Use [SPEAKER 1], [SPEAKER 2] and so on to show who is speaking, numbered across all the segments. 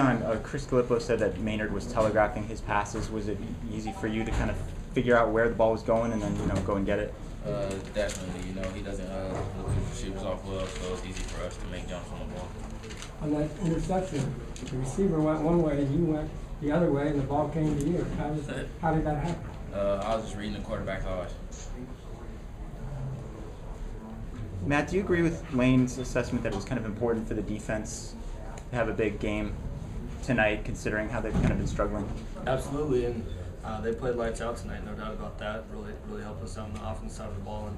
[SPEAKER 1] Dion, Chris Gallipo said that Maynard was telegraphing his passes. Was it easy for you to kind of figure out where the ball was going and then go and get it?
[SPEAKER 2] Definitely. He doesn't look at receivers off well, so it's easy for us to make jumps on the ball.
[SPEAKER 3] On that interception, the receiver went one way and you went the other way, and the ball came to you. How did that happen?
[SPEAKER 2] I was just reading the quarterback's eyes.
[SPEAKER 1] Matt, do you agree with Lane's assessment that it was kind of important for the defense to have a big game tonight, considering how they've kind of been struggling?
[SPEAKER 4] Absolutely, and they played lights out tonight, no doubt about that. Really helped us out on the offense side of the ball, and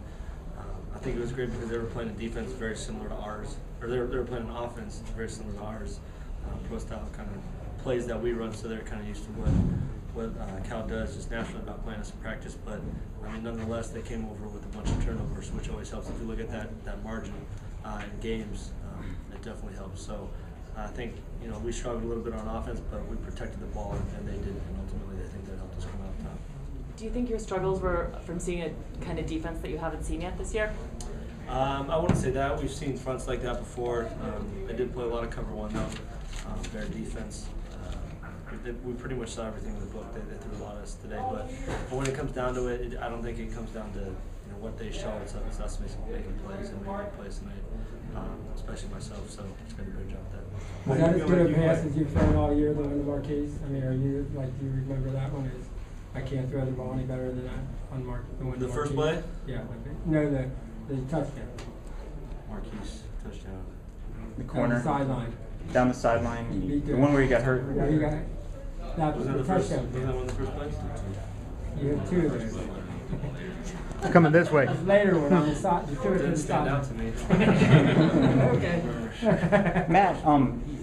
[SPEAKER 4] I think it was great because they were playing a defense very similar to ours, or they were playing an offense very similar to ours. Pro style kind of plays that we run, so they're kind of used to what Cal does just naturally about playing us in practice. But I mean, nonetheless, they came over with a bunch of turnovers, which always helps. If you look at that margin in games, it definitely helps. So I think we struggled a little bit on offense, but we protected the ball, and they did. And ultimately, I think that helped us come out top.
[SPEAKER 5] Do you think your struggles were from seeing a kind of defense that you haven't seen yet this year?
[SPEAKER 4] I wouldn't say that. We've seen fronts like that before. They did play a lot of cover one though. Their defense. We pretty much saw everything in the book. They threw a lot at us today, but when it comes down to it, I don't think it comes down to what they show. It's us making plays and making plays tonight, especially myself. So it's going to be a great job at that.
[SPEAKER 3] Was that as good a pass as you've thrown all year, though, in the Marquise? I mean, do you remember that one? I can't throw the ball any better than that on
[SPEAKER 4] The first play?
[SPEAKER 3] Yeah. The touchdown.
[SPEAKER 4] Marquise touchdown.
[SPEAKER 1] The corner.
[SPEAKER 3] Sideline.
[SPEAKER 1] Down the sideline. The one where he got hurt.
[SPEAKER 3] Yeah, he got it. That was the touchdown.
[SPEAKER 4] Was that one the first play?
[SPEAKER 3] You had two there.
[SPEAKER 6] It's coming this way.
[SPEAKER 3] It's later when on the side. You threw it to the
[SPEAKER 4] Stand out
[SPEAKER 3] side.
[SPEAKER 4] to me.
[SPEAKER 3] Okay.
[SPEAKER 1] Matt,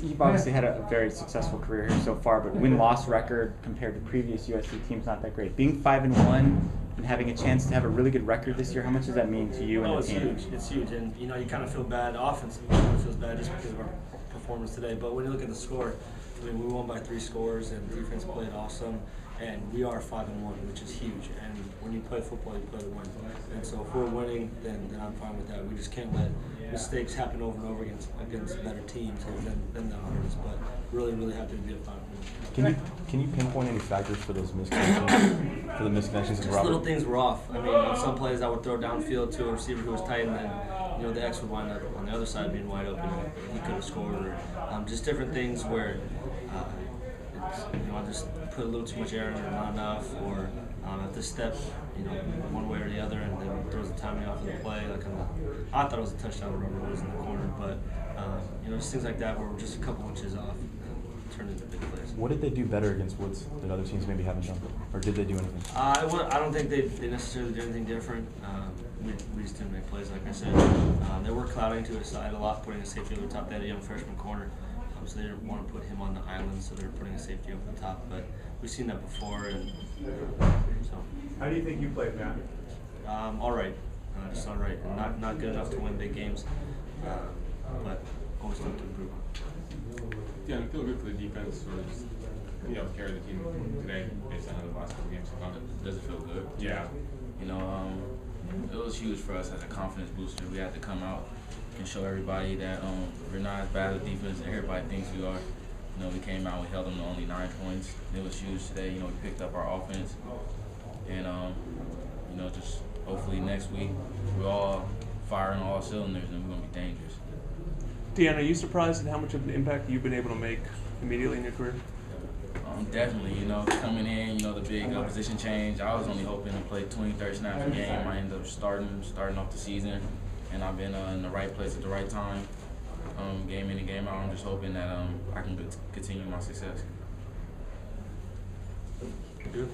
[SPEAKER 1] you've obviously had a very successful career here so far, but win-loss record compared to previous USC teams not that great. Being 5-1 and having a chance to have a really good record this year, how much does that mean to you and the team?
[SPEAKER 4] It's huge. It's huge, and you kind of feel bad. Offensively, it feels bad just because of our performance today. But when you look at the score, I mean, we won by 3 scores, and defense played awesome. And we are 5-1, which is huge. And when you play football, you play to win. And so if we're winning, then I'm fine with that. We just can't let mistakes happen over and over against better teams, and then that hurts. But really happy to be a 5-1.
[SPEAKER 6] Can you pinpoint any factors for those misconnections? For the misconnections,
[SPEAKER 4] just little things were off. I mean, on some plays I would throw downfield to a receiver who was tight, and then the X would wind up on the other side being wide open, and he could have scored. Or just different things where I just put a little too much air in or not enough, or at this step, one way or the other, and then throws the timing off of the play. I thought it was a touchdown wherever it was in the corner, but just things like that where we're just a couple inches off. Turned into big plays.
[SPEAKER 6] What did they do better against Woods that other teams maybe haven't done? Or did they do anything?
[SPEAKER 4] I don't think they necessarily did anything different. We just didn't make plays, like I said. They were clouding to his side a lot, putting a safety over the top. They had a young freshman corner, so they didn't want to put him on the island, so they were putting a safety over the top. But we've seen that before, and so.
[SPEAKER 7] How do you think you played, Matt?
[SPEAKER 4] All right. Just all right. Not good enough to win big games, but always look to improve.
[SPEAKER 8] Yeah, I feel good for the defense, or just, carry the team today based on how the last couple games have gone.
[SPEAKER 2] Does it feel good?
[SPEAKER 8] Yeah.
[SPEAKER 2] It was huge for us as a confidence booster. We had to come out and show everybody that we're not as bad a defense as everybody thinks we are. We came out, we held them to only 9 points. It was huge today. We picked up our offense, and just hopefully next week we're all firing all cylinders and we're gonna be dangerous.
[SPEAKER 9] Dion, are you surprised at how much of an impact you've been able to make immediately in your career?
[SPEAKER 2] Definitely, coming in, the big position change. I was only hoping to play 20, 30 snaps a game. I ended up starting off the season, and I've been in the right place at the right time, game in and game out. I'm just hoping that I can continue my success.
[SPEAKER 9] Good.